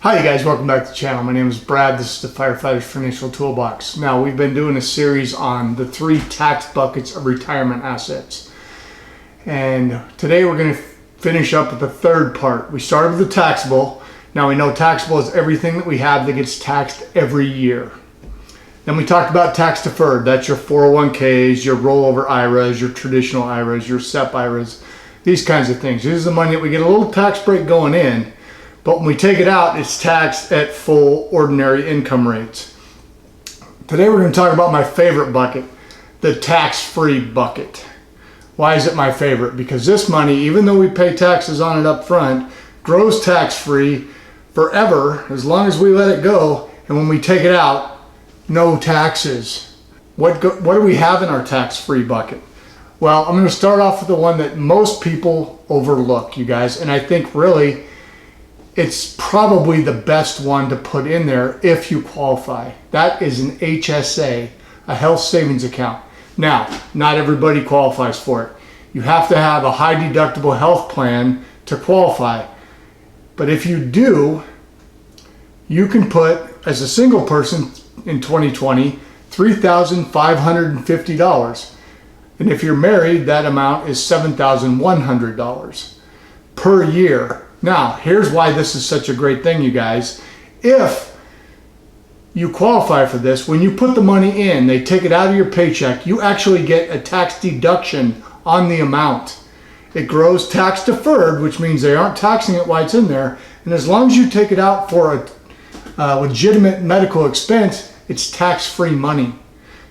Hi you guys, welcome back to the channel. My name is Brad. This is the Firefighter's Financial Toolbox. Now we've been doing a series on the 3 tax buckets of retirement assets. And today we're going to finish up with the third part. We started with the taxable. Now we know taxable is everything that we have that gets taxed every year. Then we talked about tax deferred. That's your 401ks, your rollover IRAs, your traditional IRAs, your SEP IRAs, these kinds of things. This is the money that we get a little tax break going in. But when we take it out, it's taxed at full ordinary income rates. Today we're going to talk about my favorite bucket, the tax-free bucket. Why is it my favorite? Because this money, even though we pay taxes on it up front, grows tax-free forever as long as we let it go. And when we take it out, no taxes. What do we have in our tax-free bucket? Well, I'm going to start off with the one that most people overlook, you guys. And I think really it's probably the best one to put in there if you qualify. That is an HSA, a health savings account. Now, not everybody qualifies for it. You have to have a high deductible health plan to qualify. But if you do, you can put, as a single person in 2020, $3,550. And if you're married, that amount is $7,100 per year. Now, here's why this is such a great thing, you guys. If you qualify for this, when you put the money in, they take it out of your paycheck, you actually get a tax deduction on the amount. It grows tax deferred, which means they aren't taxing it while it's in there. And as long as you take it out for a legitimate medical expense, it's tax-free money.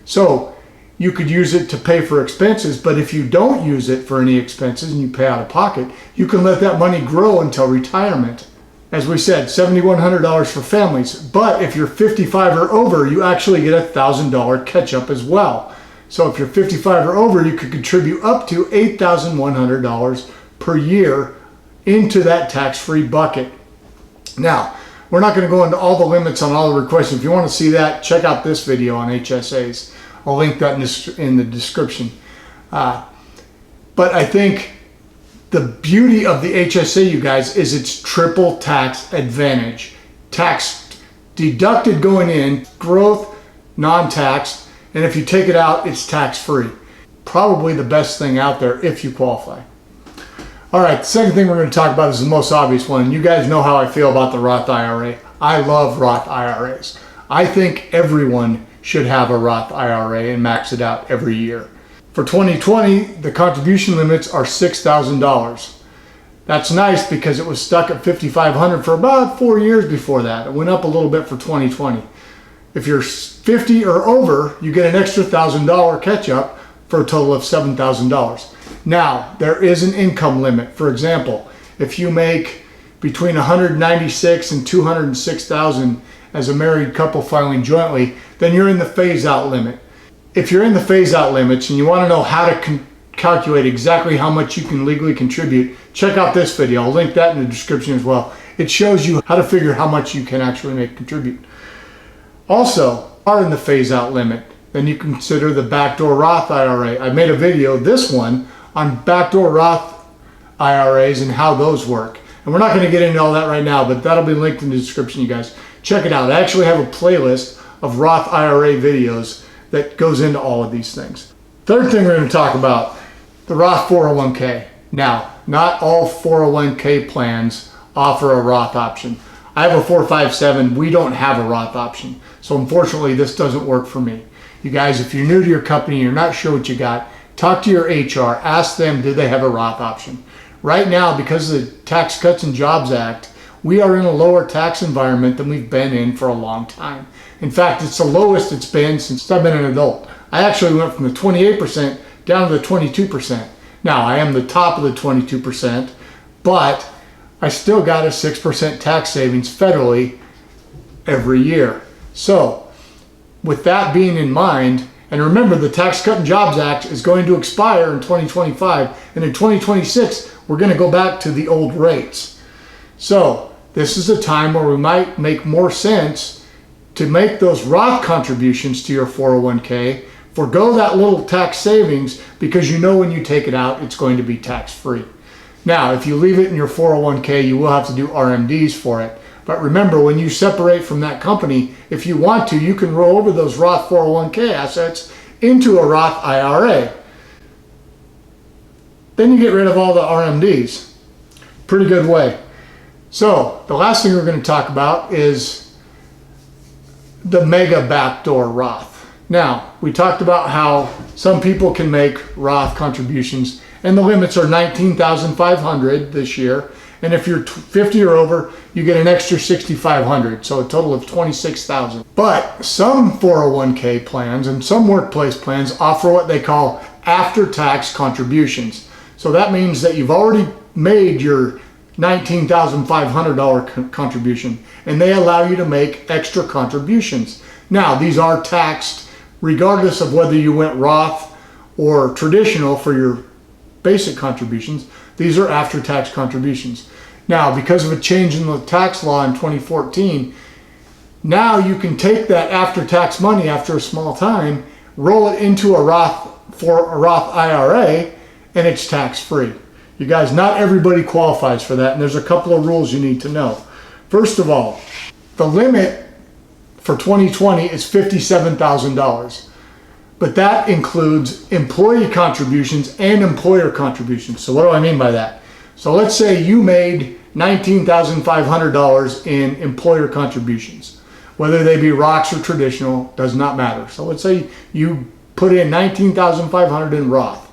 So you could use it to pay for expenses, but if you don't use it for any expenses and you pay out of pocket, you can let that money grow until retirement. As we said, $7,100 for families, but if you're 55 or over, you actually get a $1,000 catch-up as well. So if you're 55 or over, you could contribute up to $8,100 per year into that tax-free bucket. Now, we're not going to go into all the limits on all the requests. If you want to see that, check out this video on HSAs. I'll link that in the description. But I think the beauty of the HSA, you guys, is its triple tax advantage. Tax deducted going in, growth, non-taxed, and if you take it out, it's tax-free. Probably the best thing out there if you qualify. All right, the second thing we're going to talk about is the most obvious one. You guys know how I feel about the Roth IRA. I love Roth IRAs. I think everyone should have a Roth IRA and max it out every year. For 2020, the contribution limits are $6,000. That's nice because it was stuck at $5,500 for about 4 years before that. It went up a little bit for 2020. If you're 50 or over, you get an extra $1,000 catch-up for a total of $7,000. Now, there is an income limit. For example, if you make between $196,000 and $206,000 as a married couple filing jointly, then you're in the phase-out limit. If you're in the phase-out limits and you want to know how to calculate exactly how much you can legally contribute, check out this video. I'll link that in the description as well. It shows you how to figure how much you can actually contribute. Also, are in the phase-out limit, then you consider the backdoor Roth IRA. I made a video, this one, on backdoor Roth IRAs and how those work. And we're not going to get into all that right now, but that'll be linked in the description, you guys. Check it out. I actually have a playlist of Roth IRA videos that goes into all of these things. Third thing we're going to talk about, the Roth 401k. Now, not all 401k plans offer a Roth option. I have a 457. We don't have a Roth option. So unfortunately, this doesn't work for me. You guys, if you're new to your company and you're not sure what you got, talk to your HR. Ask them, do they have a Roth option? Right now, because of the Tax Cuts and Jobs Act, we are in a lower tax environment than we've been in for a long time. In fact, it's the lowest it's been since I've been an adult. I actually went from the 28% down to the 22%. Now, I am the top of the 22%, but I still got a 6% tax savings federally every year. So, with that being in mind, and remember the Tax Cut and Jobs Act is going to expire in 2025, and in 2026, we're going to go back to the old rates. So, this is a time where we might make more sense to make those Roth contributions to your 401k, forgo that little tax savings because you know when you take it out, it's going to be tax-free. Now, if you leave it in your 401k, you will have to do RMDs for it. But But remember, when you separate from that company, if you want to, you can roll over those Roth 401k assets into a Roth IRA. Then you get rid of all the RMDs. Pretty good way. So the last thing we're going to talk about is the mega backdoor Roth. Now, we talked about how some people can make Roth contributions, and the limits are $19,500 this year. And if you're 50 or over, you get an extra $6,500, so a total of $26,000. But some 401k plans and some workplace plans offer what they call after-tax contributions. So that means that you've already made your $19,500 contribution, and they allow you to make extra contributions. Now, these are taxed regardless of whether you went Roth or traditional for your basic contributions. These are after-tax contributions. Now, because of a change in the tax law in 2014, now you can take that after-tax money after a small time, roll it into a Roth IRA, and it's tax-free. You guys, not everybody qualifies for that, and there's a couple of rules you need to know. First of all, the limit for 2020 is $57,000. But that includes employee contributions and employer contributions. So what do I mean by that? So let's say you made $19,500 in employer contributions. Whether they be ROCs or traditional, does not matter. So let's say you put in $19,500 in Roth.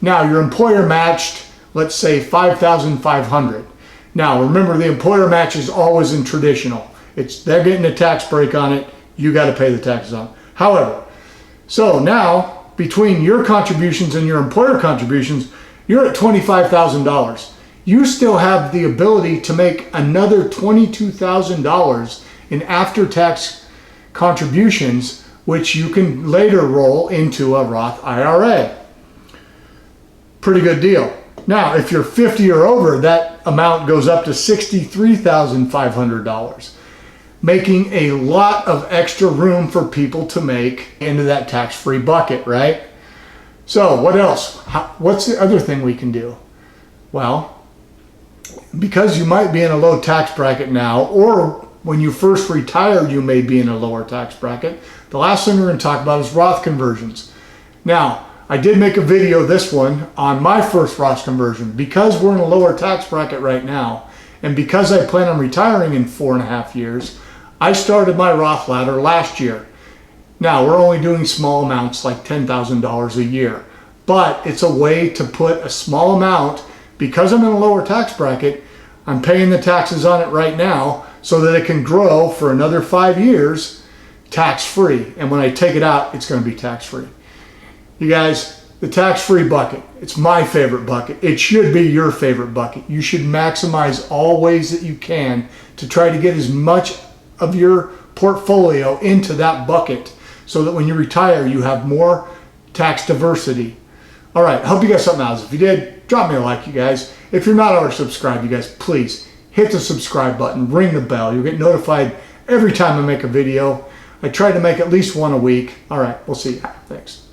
Now your employer matched, let's say $5,500. Now remember, the employer match is always in traditional. They're getting a tax break on it. You got to pay the taxes on it. However, so now between your contributions and your employer contributions, you're at $25,000. You still have the ability to make another $22,000 in after-tax contributions, which you can later roll into a Roth IRA. Pretty good deal. Now, if you're 50 or over, that amount goes up to $63,500. Making a lot of extra room for people to make into that tax-free bucket, right? So what else? What's the other thing we can do? Well, because you might be in a low tax bracket now, or when you first retired, you may be in a lower tax bracket. The last thing we're going to talk about is Roth conversions. Now, I did make a video, this one, on my first Roth conversion. Because we're in a lower tax bracket right now, and because I plan on retiring in 4.5 years, I started my Roth ladder last year. Now, we're only doing small amounts, like $10,000 a year. But it's a way to put a small amount, because I'm in a lower tax bracket, I'm paying the taxes on it right now so that it can grow for another 5 years tax-free. And when I take it out, it's going to be tax-free. You guys, the tax-free bucket, it's my favorite bucket. It should be your favorite bucket. You should maximize all ways that you can to try to get as much of your portfolio into that bucket so that when you retire, you have more tax diversity. All right, I hope you got something out of this. If you did, drop me a like, you guys. If you're not already subscribed, you guys, please hit the subscribe button, ring the bell. You'll get notified every time I make a video. I try to make at least one a week. All right, we'll see you. Thanks.